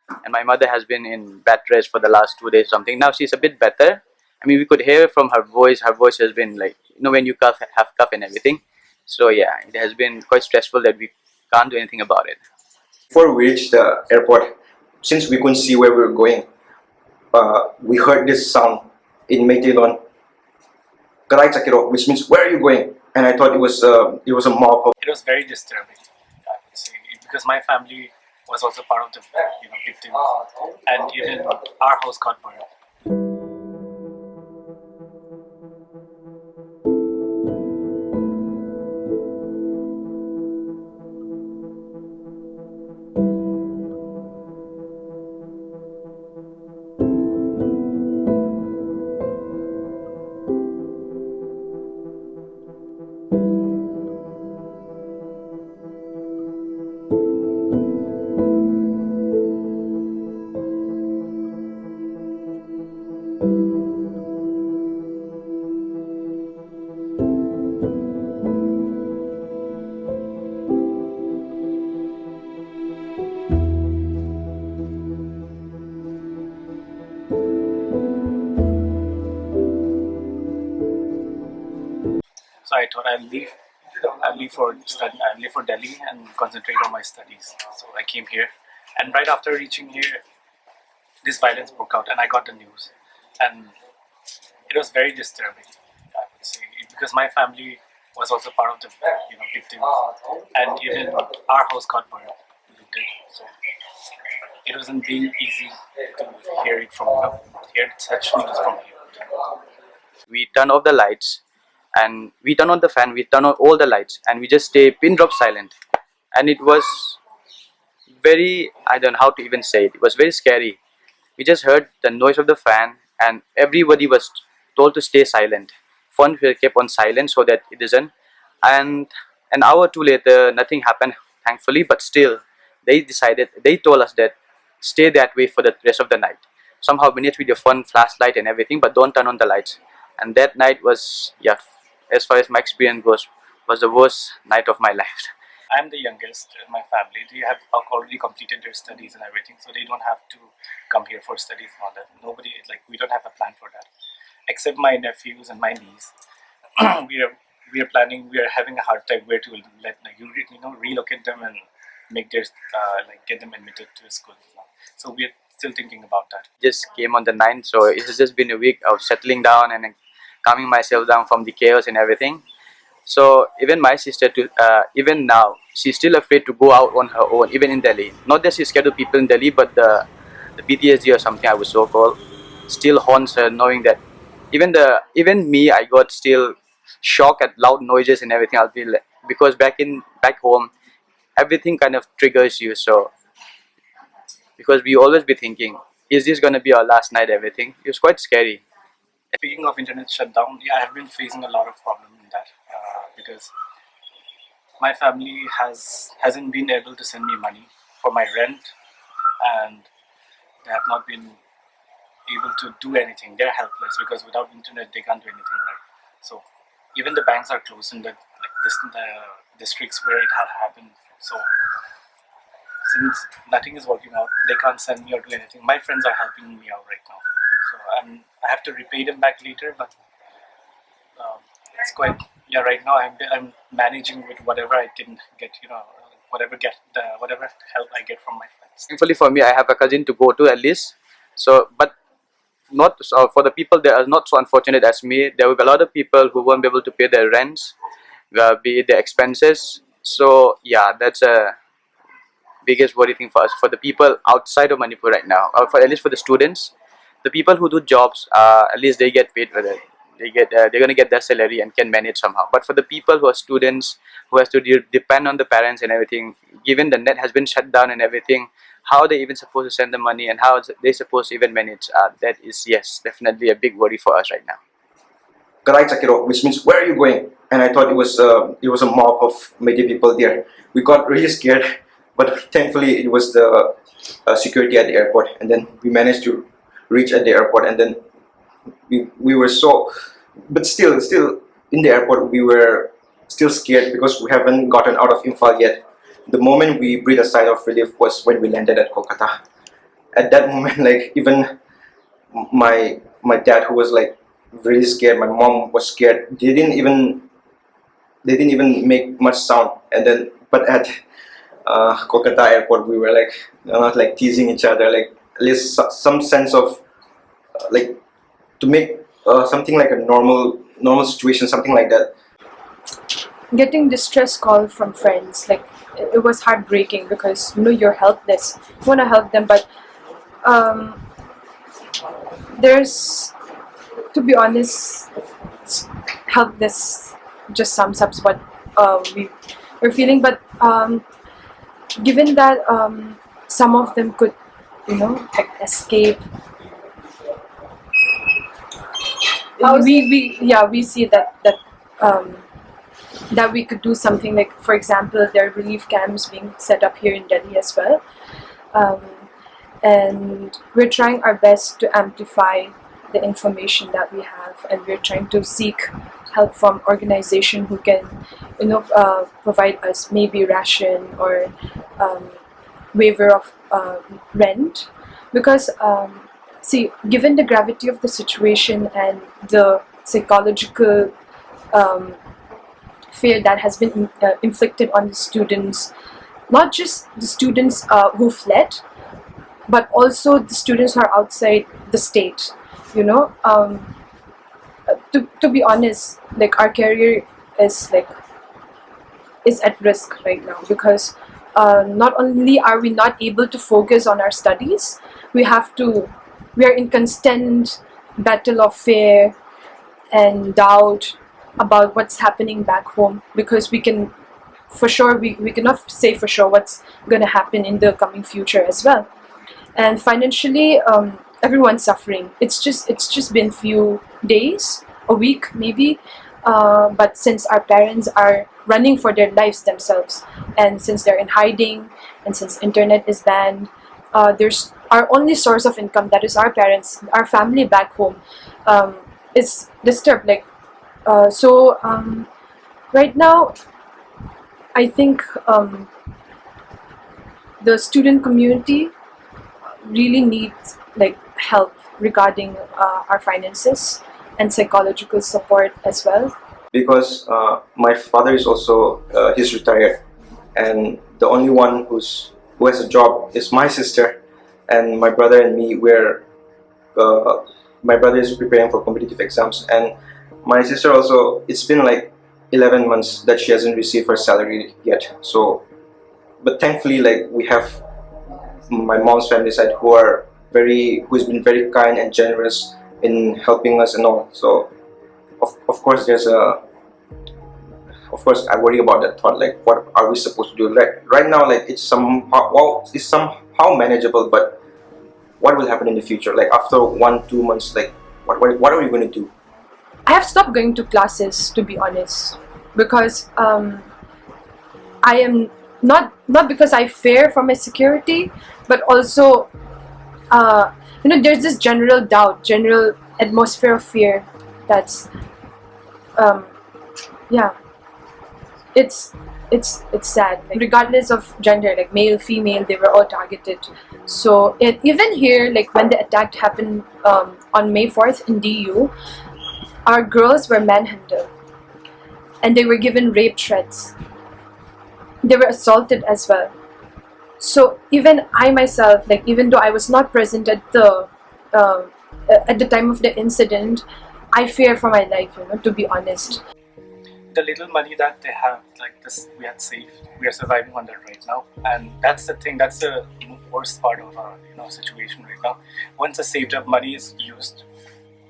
and my mother has been in bed rest for the last 2 days or something. Now she's a bit better. I mean, we could hear from her voice. Her voice has been like, when you cough, have cough and everything. So yeah, it has been quite stressful that we can't do anything about it. Before we reached the airport, since we couldn't see where we were going, we heard this sound in Meiteilon, "Karai Chakiro," which means "Where are you going?" And I thought it was a mob of. It was very disturbing, I would say, because my family was also part of the victims, and even our house got burned. So I thought I'll leave for Delhi and concentrate on my studies. So I came here, and right after reaching here, this violence broke out, and I got the news, and it was very disturbing, I would say, because my family was also part of the victims, and even our house got burned, looted. So it wasn't being easy to hear it from hear such news from here. We turn off the lights, and we turn on the fan. We turn on all the lights, and we just stay pin drop silent. And it was very, I don't know how to even say it. It was very scary. We just heard the noise of the fan, and everybody was told to stay silent. Phone were kept on silent so that it doesn't. And an hour or two later, nothing happened, thankfully. But still, they told us that stay that way for the rest of the night. Somehow manage with your phone, flashlight, and everything, but don't turn on the lights. And that night was, yeah, as far as my experience goes, was the worst night of my life. I'm the youngest in my family. They have already completed their studies and everything, so they don't have to come here for studies and all that. Nobody, we don't have a plan for that, except my nephews and my niece. we are planning. We are having a hard time where to let relocate them and make their get them admitted to a school. So we are still thinking about that. Just came on the 9th, so it has just been a week of settling down and calming myself down from the chaos and everything. So even my sister, even now, she's still afraid to go out on her own, even in Delhi. Not that she's scared of people in Delhi, but the PTSD or something I was so called still haunts her, knowing that even me, I got still shocked at loud noises and everything. I'll be because back home, everything kind of triggers you. So because we always be thinking, is this gonna be our last night? Everything. It was quite scary. Speaking of internet shutdown, yeah, I have been facing a lot of problem in that because my family hasn't been able to send me money for my rent, and they have not been able to do anything. They're helpless because without internet they can't do anything. Right? So even the banks are closed in the districts where it had happened. So since nothing is working out, they can't send me or do anything. My friends are helping me out right now. So I have to repay them back later, but it's quite, yeah. Right now, I'm managing with whatever I can get, whatever help I get from my friends. Thankfully for me, I have a cousin to go to at least. So, but not so for the people that are not so unfortunate as me. There will be a lot of people who won't be able to pay their rents, be it their expenses. So yeah, that's a biggest worry thing for us, for the people outside of Manipur right now, or for at least for the students. The people who do jobs, at least they get paid for it. They're gonna get their salary and can manage somehow. But for the people who are students, who has to depend on the parents and everything, given the net has been shut down and everything, how are they even supposed to send the money, and how are they supposed to even manage? That is, yes, definitely a big worry for us right now. Karai Chakiro, which means "Where are you going?" And I thought it was a mob of many people there. We got really scared, but thankfully it was the security at the airport, and then we managed to reach at the airport, and then we were so, but still in the airport we were still scared because we haven't gotten out of Imphal yet. The moment we breathed a sigh of relief was when we landed at Kolkata. at that moment, like even my dad, who was like really scared, my mom was scared. They didn't even make much sound. And then, but at Kolkata airport, we were like, like teasing each other, like at least some sense of like to make something like a normal situation, something like that. Getting distress call from friends, like it was heartbreaking because you're helpless. You want to help them, but um, there's, to be honest, helpless just sums up what we're feeling. But given that some of them could, like escape, we see that we could do something. Like, for example, there are relief camps being set up here in Delhi as well, um, and we're trying our best to amplify the information that we have, and we're trying to seek help from organization who can provide us maybe ration or waiver of rent, because see, given the gravity of the situation and the psychological fear that has been inflicted on the students, not just the students who fled, but also the students who are outside the state. To be honest, like our career is at risk right now, because not only are we not able to focus on our studies, we are in constant battle of fear and doubt about what's happening back home, because we cannot say for sure what's going to happen in the coming future as well. And financially, everyone's suffering. It's just been few days, a week maybe, but since our parents are running for their lives themselves, and since they're in hiding, and since internet is banned, there's our only source of income, that is our parents, our family back home, is disturbed. Right now, I think the student community really needs help regarding our finances and psychological support as well. Because my father is also he's retired, and the only one who has a job is my sister, and my brother and me. My brother is preparing for competitive exams, and my sister also. It's been like 11 months that she hasn't received her salary yet. So, but thankfully, like we have my mom's family side who's been very kind and generous in helping us and all. So of course I worry about that thought, like what are we supposed to do. Right now, like it's somehow manageable, but what will happen in the future, like after 1-2 months, like what are we going to do? I have stopped going to classes, to be honest, because I am not because I fear for my security, but also there's this general doubt, general atmosphere of fear that's yeah, it's sad. Like, regardless of gender, like male, female, they were all targeted. So even here, like when the attack happened on May 4th in DU, our girls were manhandled, and they were given rape threats. They were assaulted as well. So even I myself, like even though I was not present at the time of the incident, I fear for my life, to be honest. The little money that they have, like this, we had saved. We are surviving on that right now, and that's the thing. That's the worst part of our situation right now. Once the saved up money is used,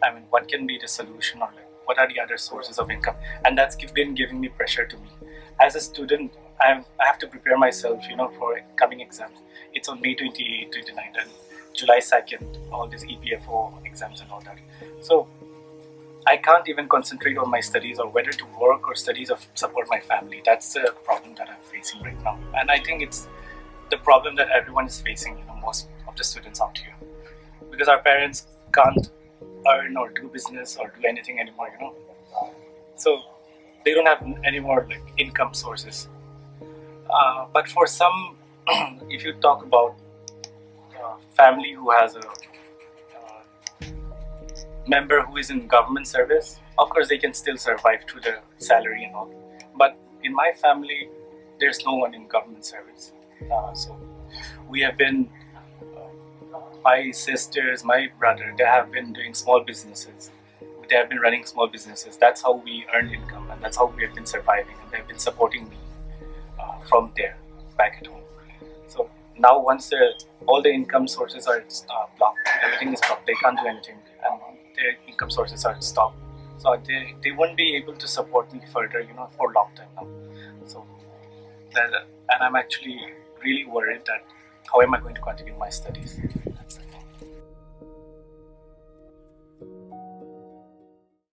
I mean, what can be the solution, or like, what are the other sources of income? And that's been giving me pressure to me. As a student, I have to prepare myself, for coming exams. It's on May 28, 29, and July 2nd, all these EPFO exams and all that. So I can't even concentrate on my studies, or whether to work or studies or support my family. That's the problem that I'm facing right now. And I think it's the problem that everyone is facing, most of the students out here. Because our parents can't earn or do business or do anything anymore, So they don't have any more like income sources. But for some, if you talk about family who has a member who is in government service, of course they can still survive to the salary and all. But in my family, there's no one in government service. So we have been, my sisters, my brother, they have been doing small businesses. They have been running small businesses. That's how we earn income, and that's how we have been surviving. And they've been supporting me from there, back at home. So now, once all the income sources are blocked, everything is blocked. They can't do anything, and their income sources are stopped. So they won't be able to support me further, for long time now. So and I'm actually really worried that how am I going to continue my studies?